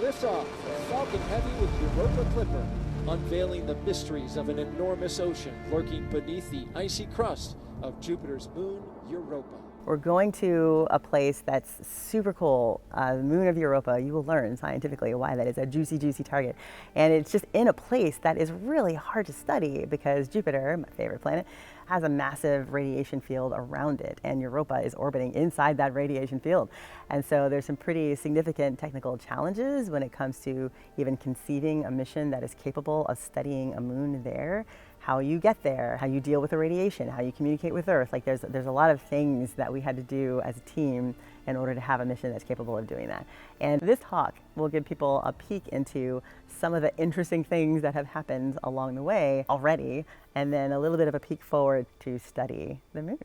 Liftoff, Falcon Heavy with Europa Clipper, unveiling the mysteries of an enormous ocean lurking beneath the icy crust of Jupiter's moon, Europa. We're going to a place that's super cool, the moon of Europa. You will learn scientifically why that is a juicy, juicy target. And it's just in a place that is really hard to study because Jupiter, my favorite planet, has a massive radiation field around it, and Europa is orbiting inside that radiation field. And so there's some pretty significant technical challenges when it comes to even conceiving a mission that is capable of studying a moon there. How you get there, how you deal with the radiation, how you communicate with Earth. Like there's a lot of things that we had to do as a team in order to have a mission that's capable of doing that. And this talk will give people a peek into some of the interesting things that have happened along the way already, and then a little bit of a peek forward to study the moon.